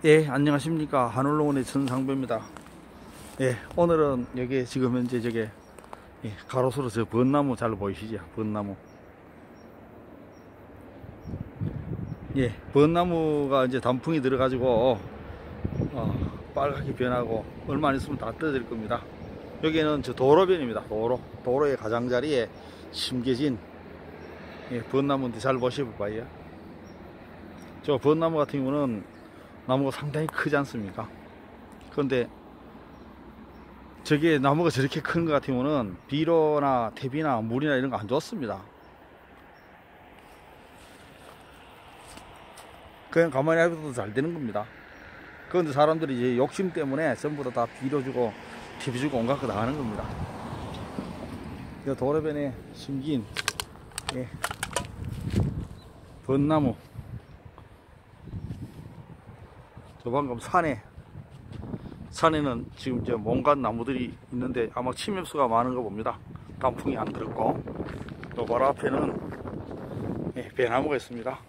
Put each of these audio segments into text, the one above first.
예, 안녕하십니까. 한올농원의 전상배입니다. 예, 오늘은 여기 지금 현재 저게 가로수로 저 벚나무 잘 보이시죠? 벚나무. 예, 벚나무가 이제 단풍이 들어가지고 빨갛게 변하고 얼마 안 있으면 다 떨어질 겁니다. 여기는 저 도로변입니다. 도로의 가장자리에 심겨진 벚나무인데 잘 보셔봐요. 저 벚나무 같은 경우는 나무가 상당히 크지 않습니까? 그런데 저게 나무가 저렇게 큰 것 같은 경우는 비료나 퇴비나 물이나 이런 거 안 좋습니다. 그냥 가만히 놔둬도 잘 되는 겁니다. 그런데 사람들이 이제 욕심 때문에 전부 다 비료 주고 퇴비 주고 온갖 거 다 하는 겁니다. 이 도로변에 심긴 벚나무. 저 방금 산에는 지금 이제 온갖 나무들이 있는데 아마 침엽수가 많은 거 봅니다. 단풍이 안 들었고, 또 바로 앞에는 배나무가 있습니다.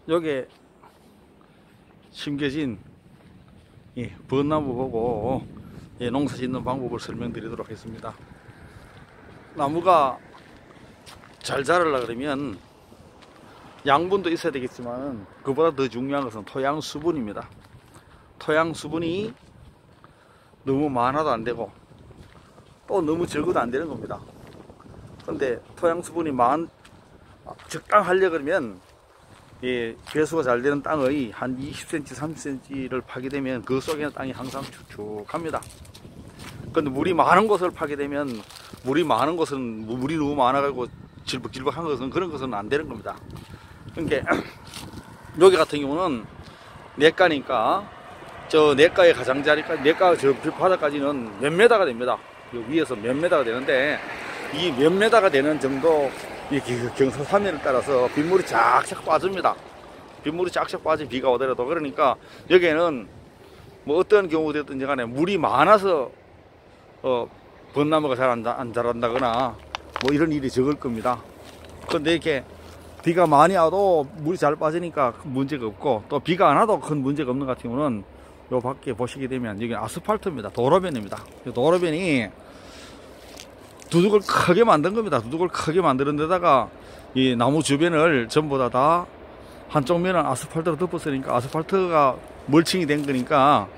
여기에 심겨진 벚나무 보고 농사 짓는 방법을 설명드리도록 하겠습니다. 나무가 잘 자라려 그러면 양분도 있어야 되겠지만 그보다 더 중요한 것은 토양 수분입니다. 토양 수분이 너무 많아도 안 되고 또 너무 적어도 안 되는 겁니다. 그런데 토양 수분이 적당하려 그러면 배수가 잘 되는 땅의 한 20cm, 30cm를 파게 되면 그 속에는 땅이 항상 축축합니다. 그런데 물이 많은 곳을 파게 되면 물이 너무 많아가지고 질벅질벅한 것은 그런 것은 안 되는 겁니다. 그러니까 여기 같은 경우는 냇가니까 저 냇가의 가장자리까지, 냇가 저 바닥까지는 몇 메다가 됩니다. 여기 위에서 몇 메다가 되는데 이 몇 메다가 되는 정도 경사산면을 따라서 빗물이 쫙쫙 빠집니다. 빗물이 쫙쫙 빠진 비가 오더라도. 그러니까 여기에는 뭐 어떤 경우든지 간에 물이 많아서 벚나무가 잘 안 자란다거나 뭐 이런 일이 적을 겁니다. 그런데 이렇게 비가 많이 와도 물이 잘 빠지니까 큰 문제가 없고, 또 비가 안 와도 큰 문제가 없는 같은 경우는 요 밖에 보시게 되면 여기는 아스팔트입니다. 도로변입니다. 도로변이 두둑을 크게 만든 겁니다. 두둑을 크게 만드는 데다가 이 나무 주변을 전부 다 한쪽 면은 아스팔트로 덮었으니까 아스팔트가 멀칭이 된 거니까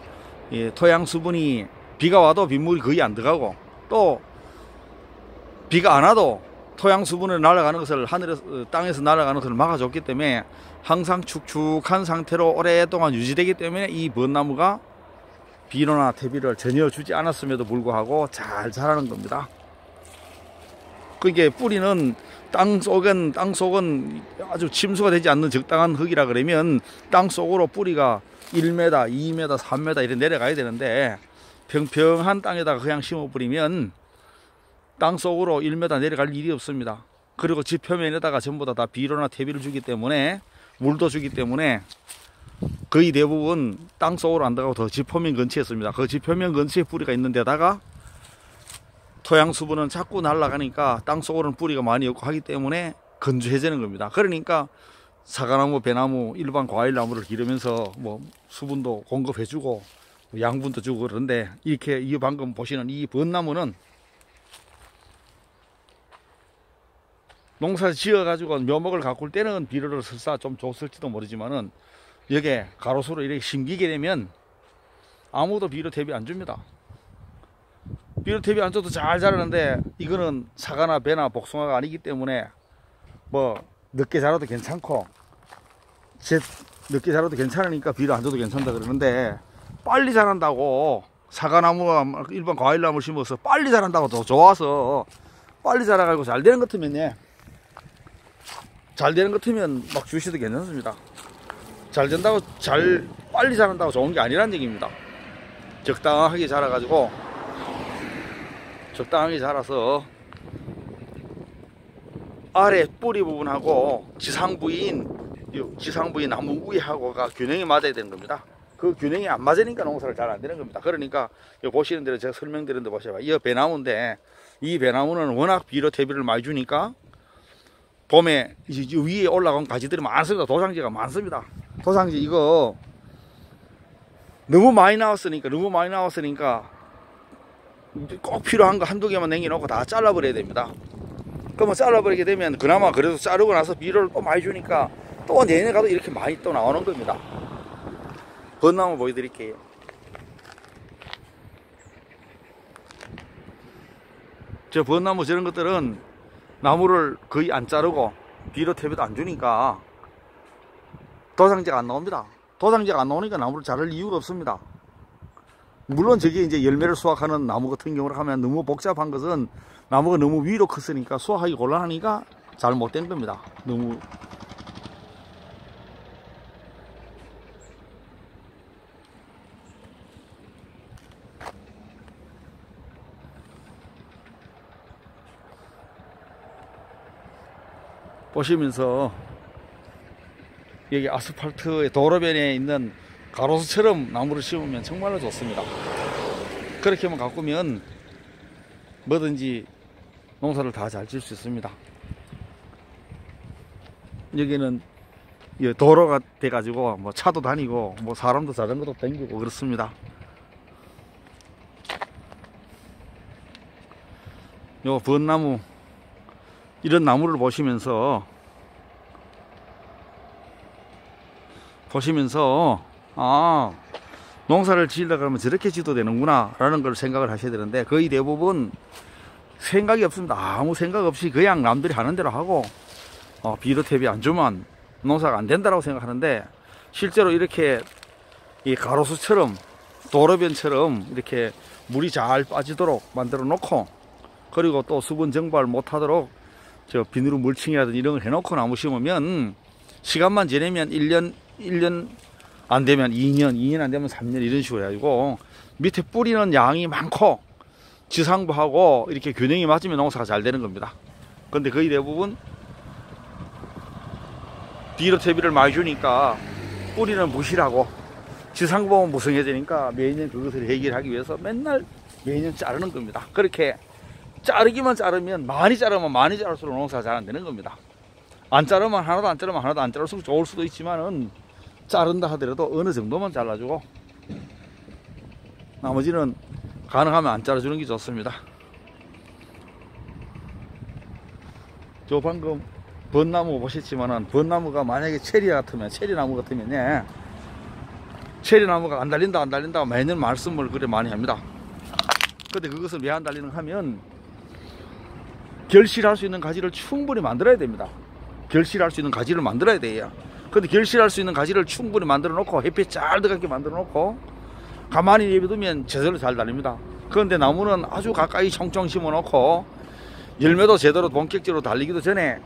토양 수분이 비가 와도 빗물이 거의 안 들어가고, 또 비가 안 와도 토양 수분을 날아가는 것을 땅에서 날아가는 것을 막아줬기 때문에 항상 축축한 상태로 오랫동안 유지되기 때문에 이 벚나무가 비료나 퇴비를 전혀 주지 않았음에도 불구하고 잘 자라는 겁니다. 그러니까 뿌리는 땅 속은 아주 침수가 되지 않는 적당한 흙이라 그러면 땅 속으로 뿌리가 1m, 2m, 3m 이렇게 내려가야 되는데, 평평한 땅에다가 그냥 심어버리면 땅 속으로 1m 내려갈 일이 없습니다. 그리고 집 표면에다가 전부 다 비료나 퇴비를 주기 때문에, 물도 주기 때문에 거의 대부분 땅 속으로 안 들어가고 더 집 표면 근처에 있습니다. 그 집 표면 근처에 뿌리가 있는 데다가 토양 수분은 자꾸 날아가니까 땅 속으로는 뿌리가 많이 없고 하기 때문에 건조해지는 겁니다. 그러니까 사과나무, 배나무, 일반 과일나무를 기르면서 뭐 수분도 공급해주고 양분도 주고 그러는데, 이렇게 이 방금 보시는 이 벚나무는 농사 지어가지고 묘목을 가꿀 때는 비료를 설사 좀 줬을지도 모르지만은 여기에 가로수로 이렇게 심기게 되면 아무도 비료 퇴비 안 줍니다. 비료 퇴비 안 줘도 잘 자라는데, 이거는 사과나 배나 복숭아가 아니기 때문에 뭐 늦게 자라도 괜찮고 늦게 자라도 괜찮으니까 비료 안 줘도 괜찮다 그러는데, 빨리 자란다고 사과나무가 일반 과일나무를 심어서 빨리 자란다고 더 좋아서 빨리 자라가지고 잘 되는 것 같으면 막 주셔도 괜찮습니다. 잘 된다고 빨리 자란다고 좋은 게 아니란 얘기입니다. 적당하게 자라서 아래 뿌리 부분하고 지상 부위인 나무 위하고가 균형이 맞아야 되는 겁니다. 그 균형이 안 맞으니까 농사를 잘 안 되는 겁니다. 그러니까 보시는 대로 제가 설명드린 데 보셔봐. 이 배나무인데, 이 배나무는 워낙 비료 퇴비를 많이 주니까 봄에 이 위에 올라간 가지들이 많습니다. 도장지가 많습니다. 도장지 이거 너무 많이 나왔으니까 꼭 필요한 거 한두 개만 남겨놓고 다 잘라버려야 됩니다. 그러면 잘라버리게 되면 그나마 그래도 자르고 나서 비료를 또 많이 주니까 또 내년에 가도 이렇게 많이 또 나오는 겁니다. 벚나무 보여드릴게요. 저 벚나무 저런 것들은 나무를 거의 안 자르고 비료 퇴비도 안 주니까 도장제가 안 나옵니다. 도장제가 안 나오니까 나무를 자를 이유가 없습니다. 물론 저게 이제 열매를 수확하는 나무 같은 경우를 하면 너무 복잡한 것은 나무가 너무 위로 컸으니까 수확하기 곤란하니까 잘 못된 겁니다. 너무 보시면서 여기 아스팔트의 도로변에 있는 가로수처럼 나무를 심으면 정말로 좋습니다. 그렇게 하면 가꾸면 뭐든지 농사를 다 잘 질 수 있습니다. 여기는 도로가 돼가지고 뭐 차도 다니고 뭐 사람도 자전거도 다니고 그렇습니다. 요 벚나무 이런 나무를 보시면서 아, 농사를 지으려고 그러면 저렇게 지도 되는구나 라는 걸 생각을 하셔야 되는데 거의 대부분 생각이 없습니다. 아무 생각 없이 그냥 남들이 하는 대로 하고 비료 퇴비 안 주면 농사가 안 된다고 생각하는데 실제로 이렇게 이 가로수처럼 도로변처럼 이렇게 물이 잘 빠지도록 만들어 놓고 그리고 또 수분 증발 못하도록 저 비누로 물칭이라든지 이런 걸 해놓고 나무 심으면 시간만 지내면 1년 안 되면 2년 안 되면 3년 이런 식으로 해가지고 밑에 뿌리는 양이 많고 지상부하고 이렇게 균형이 맞으면 농사가 잘 되는 겁니다. 근데 거의 대부분 비료 퇴비를 많이 주니까 뿌리는 무실하고 지상부는 무성해지니까 매년 그것을 해결하기 위해서 맨날 매년 자르는 겁니다. 그렇게 자르기만 자르면 많이 자를수록 농사가 잘 안 되는 겁니다. 안 자르면 하나도 안 자를수록 좋을 수도 있지만은 자른다 하더라도 어느 정도만 잘라주고 나머지는 가능하면 안 자르주는 게 좋습니다. 저 방금 벚나무 보셨지만은 벚나무가 만약에 체리나무 같으면 체리나무가 안 달린다 매년 말씀을 그래 많이 합니다. 근데 그것을 왜 안 달리는가 하면 결실할 수 있는 가지를 충분히 만들어야 됩니다. 결실할 수 있는 가지를 만들어야 돼요. 근데 결실할 수 있는 가지를 충분히 만들어 놓고 햇빛 잘 들어가게 만들어 놓고 가만히 내비두면 제대로 잘 달립니다. 그런데 나무는 아주 가까이 총총 심어 놓고 열매도 제대로 본격적으로 달리기도 전에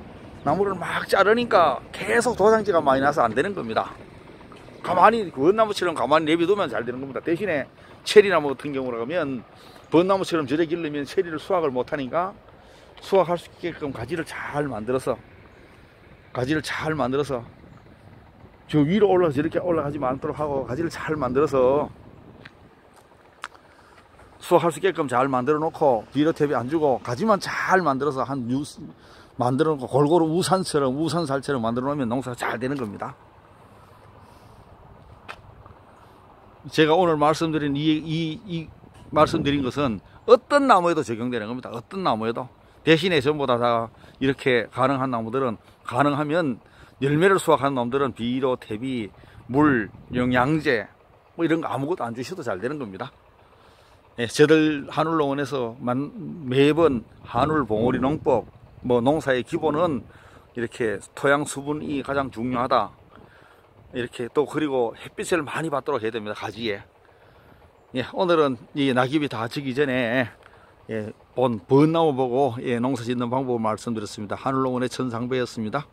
나무를 막 자르니까 계속 도장지가 많이 나서 안 되는 겁니다. 가만히 벚나무처럼 가만히 내비두면 잘 되는 겁니다. 대신에 체리나무 같은 경우라 하면 벚나무처럼 저래 기르면 체리를 수확을 못하니까 수확할 수 있게끔 가지를 잘 만들어서 저 위로 올라가서 저렇게 올라가지 않도록 하고 가지를 잘 만들어서 수확할 수 있게끔 잘 만들어 놓고 비료 퇴비 안 주고 가지만 잘 만들어서 만들어 놓고 골고루 우산살처럼 만들어 놓으면 농사가 잘 되는 겁니다. 제가 오늘 말씀드린 말씀드린 것은 어떤 나무에도 적용되는 겁니다. 어떤 나무에도. 대신에 전부 다 이렇게 가능한 나무들은 가능하면 열매를 수확하는 놈들은 비료, 퇴비, 물, 영양제 뭐 이런 거 아무것도 안 주셔도 잘 되는 겁니다. 예, 저들 한울농원에서 매번 한울 봉오리 농법 뭐 농사의 기본은 이렇게 토양 수분이 가장 중요하다. 이렇게 또 그리고 햇빛을 많이 받도록 해야 됩니다. 가지에. 예, 오늘은 이 낙엽이 다 지기 전에 본 벚나무 보고 농사 짓는 방법을 말씀드렸습니다. 한울농원의 천상배였습니다.